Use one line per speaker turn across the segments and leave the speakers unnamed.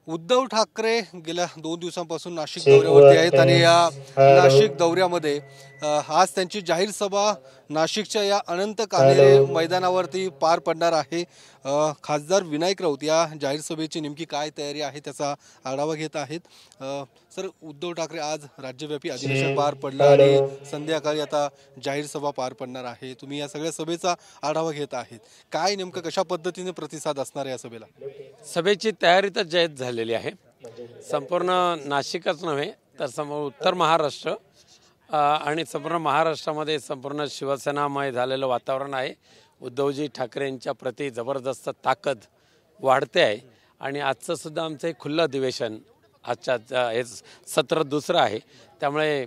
उद्धव ठाकरे गेल्या 2 दिवसांपासून नाशिक दौऱ्यावरती आहेत आणि या नाशिक दौऱ्यामध्ये आज त्यांची जाहीर सभा नाशिकच्या या अनंत कान्हेरे मैदानावरती पार पडणार आहे। खासदार विनायक राऊत या जाहीर सभेची नेमकी काय तयारी आहे त्याचा आढावा घेत आहेत। सर, उद्धव ठाकरे आज राज्यव्यापी अधिवेशन पार पडलं आणि संध्याकाळी आता जाहीर सभा पार पडणार आहे। तुम्ही या सगळ्या सभेचा आढावा घेत आहेत, काय नेमकं कशा पद्धतीने प्रतिसाद असणार या सभेला?
सभेची तयारी तर जयत झालेली आहे। संपूर्ण नाशिकच नव्हे तर समोर उत्तर महाराष्ट्र आणि संपूर्ण महाराष्ट्रामध्ये संपूर्ण शिवसेनामय झालेलं वातावरण आहे। उद्धवजी ठाकरेंच्या प्रति जबरदस्त ताकद वाढते आहे आणि आजचं सुद्धा आमचं एक खुलं अधिवेशन आजच्या हे सत्र दुसरं आहे, त्यामुळे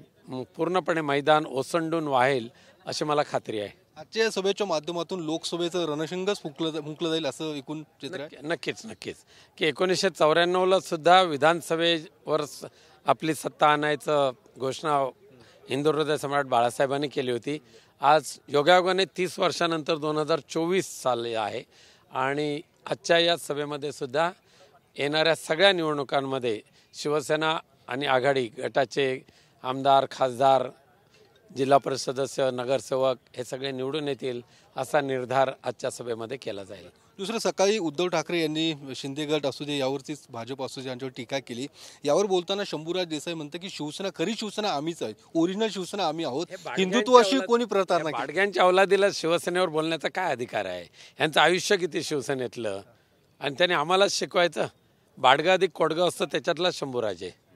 पूर्णपणे मैदान ओसंडून वाहेल अशी मला खात्री आहे।
आजच्या सभेच्या माध्यमातून लोकसभेचं रणशिंगच फुंकलं जाईल असं एकूण चित्र आहे।
नक्कीच की 1994ला सुद्धा विधानसभेवर आपली सत्ता आणायचं घोषणा हिंदू हृदय सम्राट बाळासाहेबांनी केली होती। आज योगायोगाने 30 वर्षानंतर 2024 साल आहे आणि आजच्या या सभेमध्ये सुद्धा येणाऱ्या सगळ्या निवडणुकांमध्ये शिवसेना आणि आघाडी गटाचे आमदार, खासदार, जिल्हा परिषद सदस्य, नगरसेवक हे सगळे निवडून येतील असा निर्धार आजच्या सभेमध्ये केला जाईल।
दुसरं, सकाळी उद्धव ठाकरे यांनी शिंदे गट असू दे यावरतीच भाजप असू दे यांच्यावर टीका केली। यावर बोलताना शंभूराज देसाई म्हणते की शिवसेना खरी शिवसेना आम्हीच आहे, ओरिजिनल शिवसेना आम्ही आहोत, हिंदुत्वाशी कोणी प्रतारणा केली।
बाडग्यांच्या अवलादीला शिवसेनेवर बोलण्याचा काय अधिकार आहे? यांचं आयुष्य किती शिवसेनेतलं आणि त्याने आम्हालाच शिकवायचं? बाडगा अधिक कोडगा असतं त्याच्यातला शंभूराज आहे।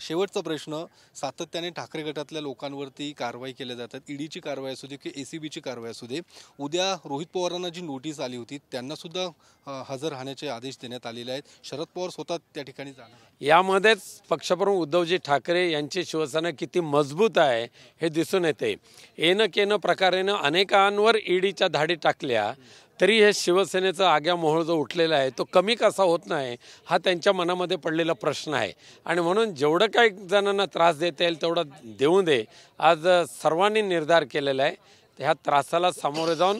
शेवटचा प्रश्न, सातत्याने ठाकरे गटातल्या लोकांवरती कारवाई केल्या जातात, ईडीची कारवाई असू दे की एसीबीची कारवाई असू दे। उद्या रोहित पवारांना जी नोटीस आली होती त्यांना सुद्धा हजर राहण्याचे आदेश देण्यात आलेले आहेत। शरद पवार स्वतः त्या ठिकाणी जाणार।
यामध्येच पक्षप्रमुख उद्धवजी ठाकरे यांची शिवसेना किती मजबूत आहे हे दिसून येते। येणं केनं प्रकारेनं अनेकांवर ईडीच्या धाडी टाकल्या तरी हे शिवसेनेचा आग्या मोहोळ जो उठलेला आहे तो कमी कसा होत नाही हा त्यांच्या मनामध्ये पडलेला प्रश्न आहे आणि म्हणून जेवढं काही जणांना त्रास देता येईल तेवढं देऊ दे। आज सर्वांनी निर्धार केलेला आहे, ह्या त्रासाला सामोरे जाऊन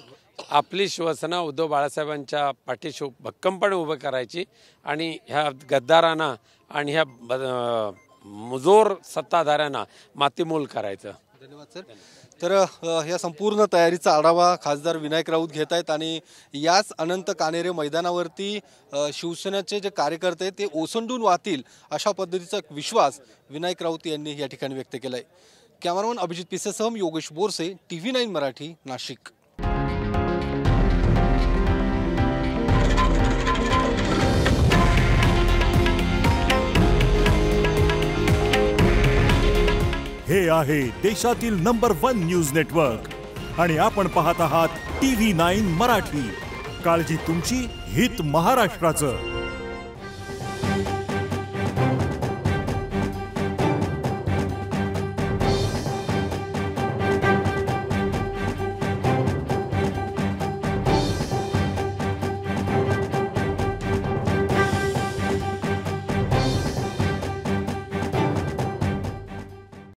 आपली शिवसेना उद्धव बाळासाहेबांच्या पाठीशी भक्कमपणे उभं करायची आणि ह्या गद्दारांना आणि ह्या मुजोर सत्ताधाऱ्यांना मातीमोल करायचं।
धन्यवाद सर। तर या संपूर्ण तयारीचा आढावा खासदार विनायक राऊत घेत आहेत आणि याच अनंत कान्हेरे मैदानावरती शिवसेनेचे जे कार्यकर्ते आहेत ते ओसंडून वाहतील अशा पद्धतीचा विश्वास विनायक राऊत यांनी या ठिकाणी व्यक्त केला आहे। कॅमेरामन अभिजित पिसेसह योगेश बोरसे, TV9 मराठी, नाशिक।
हे आहे देशातील नंबर 1 न्यूज नेटवर्क आणि आपण पाहत आहात TV9 मराठी। काळजी तुमची, हित महाराष्ट्राचं।